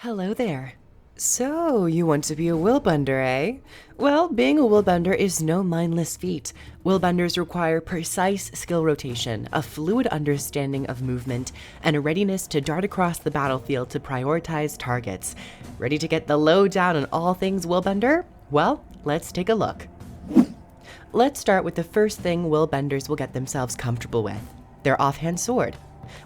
Hello there. So, you want to be a Willbender, eh? Well, being a Willbender is no mindless feat. Willbenders require precise skill rotation, a fluid understanding of movement, and a readiness to dart across the battlefield to prioritize targets. Ready to get the lowdown on all things Willbender? Well, let's take a look. Let's start with the first thing Willbenders will get themselves comfortable with: their offhand sword.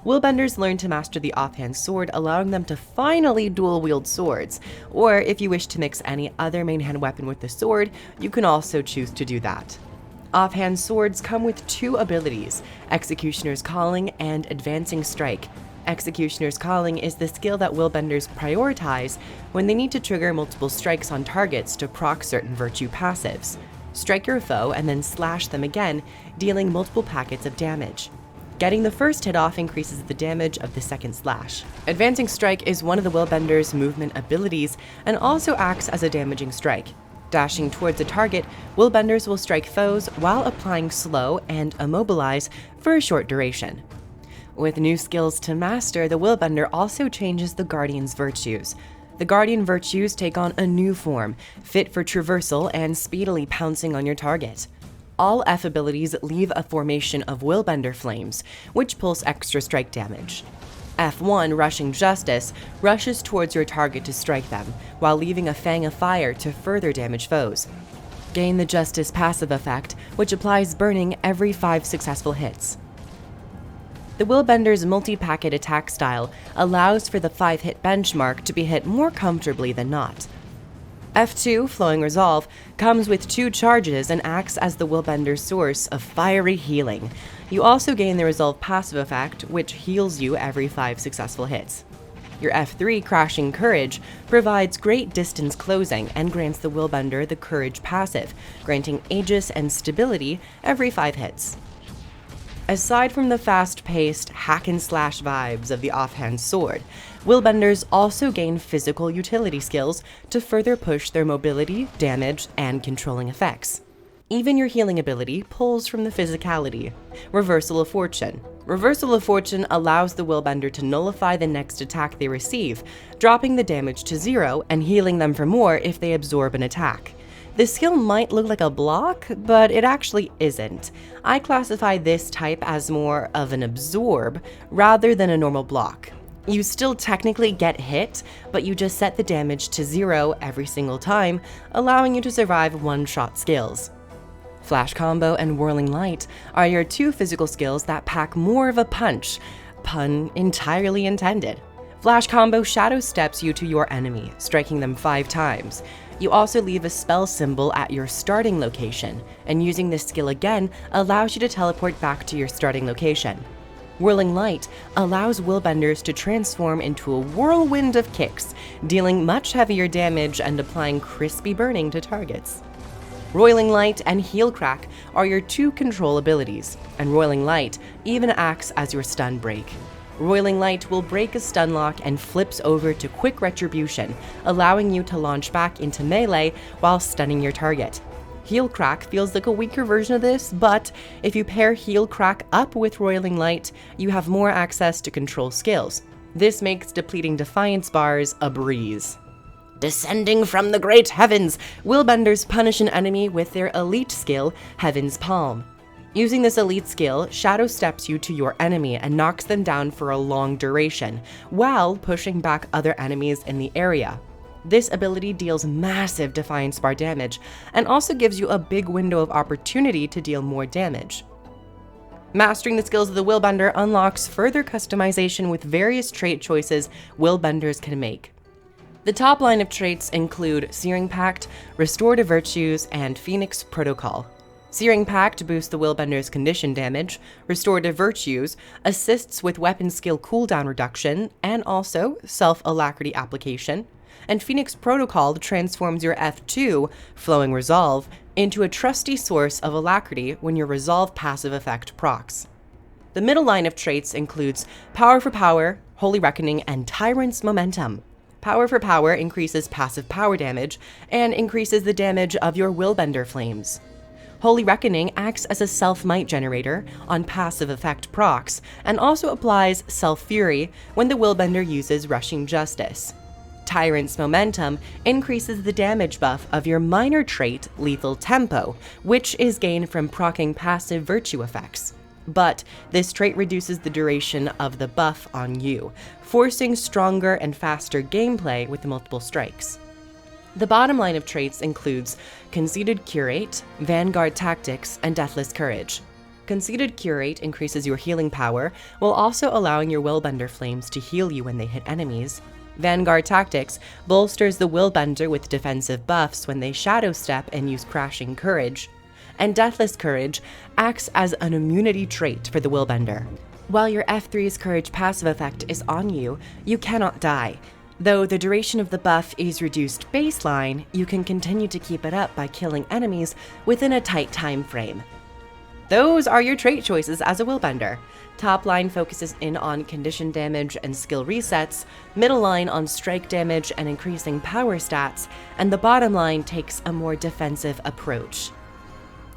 Willbenders learn to master the offhand sword, allowing them to finally dual-wield swords. Or if you wish to mix any other main hand weapon with the sword, you can also choose to do that. Offhand swords come with two abilities: Executioner's Calling and Advancing Strike. Executioner's Calling is the skill that Willbenders prioritize when they need to trigger multiple strikes on targets to proc certain virtue passives. Strike your foe and then slash them again, dealing multiple packets of damage. Getting the first hit off increases the damage of the second slash. Advancing Strike is one of the Willbender's movement abilities and also acts as a damaging strike. Dashing towards a target, Willbenders will strike foes while applying slow and immobilize for a short duration. With new skills to master, the Willbender also changes the Guardian's virtues. The Guardian virtues take on a new form, fit for traversal and speedily pouncing on your target. All F abilities leave a formation of Willbender flames, which pulls extra strike damage. F1, Rushing Justice, rushes towards your target to strike them, while leaving a Fang of Fire to further damage foes. Gain the Justice passive effect, which applies burning every 5 successful hits. The Willbender's multi-packet attack style allows for the 5-hit benchmark to be hit more comfortably than not. F2, Flowing Resolve, comes with 2 charges and acts as the Willbender's source of fiery healing. You also gain the Resolve passive effect, which heals you every 5 successful hits. Your F3, Crashing Courage, provides great distance closing and grants the Willbender the Courage passive, granting Aegis and stability every 5 hits. Aside from the fast-paced hack-and-slash vibes of the offhand sword, Willbenders also gain physical utility skills to further push their mobility, damage, and controlling effects. Even your healing ability pulls from the physicality. Reversal of Fortune. Reversal of Fortune allows the Willbender to nullify the next attack they receive, dropping the damage to 0 and healing them for more if they absorb an attack. The skill might look like a block, but it actually isn't. I classify this type as more of an absorb rather than a normal block. You still technically get hit, but you just set the damage to 0 every single time, allowing you to survive one-shot skills. Flash Combo and Whirling Light are your 2 physical skills that pack more of a punch, pun entirely intended. Flash Combo shadow steps you to your enemy, striking them 5 times. You also leave a spell symbol at your starting location, and using this skill again allows you to teleport back to your starting location. Whirling Light allows Willbenders to transform into a whirlwind of kicks, dealing much heavier damage and applying crispy burning to targets. Roiling Light and Heel Crack are your 2 control abilities, and Roiling Light even acts as your stun break. Roiling Light will break a stun lock and flips over to Quick Retribution, allowing you to launch back into melee while stunning your target. Heel Crack feels like a weaker version of this, but if you pair Heel Crack up with Roiling Light, you have more access to control skills. This makes depleting Defiance bars a breeze. Descending from the great heavens, Willbenders punish an enemy with their elite skill, Heaven's Palm. Using this elite skill, shadow steps you to your enemy and knocks them down for a long duration, while pushing back other enemies in the area. This ability deals massive Defiance bar damage, and also gives you a big window of opportunity to deal more damage. Mastering the skills of the Willbender unlocks further customization with various trait choices Willbenders can make. The top line of traits include Searing Pact, Restorative Virtues, and Phoenix Protocol. Searing Pact boosts the Willbender's condition damage, Restorative Virtues assists with weapon skill cooldown reduction and also self-alacrity application, and Phoenix Protocol transforms your F2, Flowing Resolve, into a trusty source of alacrity when your Resolve passive effect procs. The middle line of traits includes Power for Power, Holy Reckoning, and Tyrant's Momentum. Power for Power increases passive power damage and increases the damage of your Willbender flames. Holy Reckoning acts as a self-might generator on passive effect procs, and also applies Self-Fury when the Willbender uses Rushing Justice. Tyrant's Momentum increases the damage buff of your minor trait, Lethal Tempo, which is gained from proccing passive virtue effects. But this trait reduces the duration of the buff on you, forcing stronger and faster gameplay with multiple strikes. The bottom line of traits includes Conceited Curate, Vanguard Tactics, and Deathless Courage. Conceited Curate increases your healing power, while also allowing your Willbender flames to heal you when they hit enemies. Vanguard Tactics bolsters the Willbender with defensive buffs when they shadow step and use Crashing Courage. And Deathless Courage acts as an immunity trait for the Willbender. While your F3's Courage passive effect is on you, you cannot die. Though the duration of the buff is reduced baseline, you can continue to keep it up by killing enemies within a tight time frame. Those are your trait choices as a Willbender. Top line focuses in on condition damage and skill resets, middle line on strike damage and increasing power stats, and the bottom line takes a more defensive approach.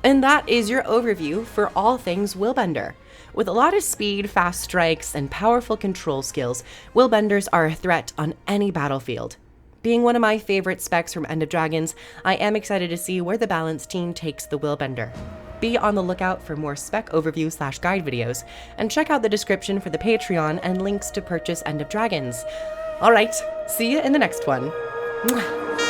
And that is your overview for all things Willbender. With a lot of speed, fast strikes, and powerful control skills, Willbenders are a threat on any battlefield. Being one of my favorite specs from End of Dragons, I am excited to see where the Balance team takes the Willbender. Be on the lookout for more spec overview/guide videos, and check out the description for the Patreon and links to purchase End of Dragons. Alright, see you in the next one. Mwah.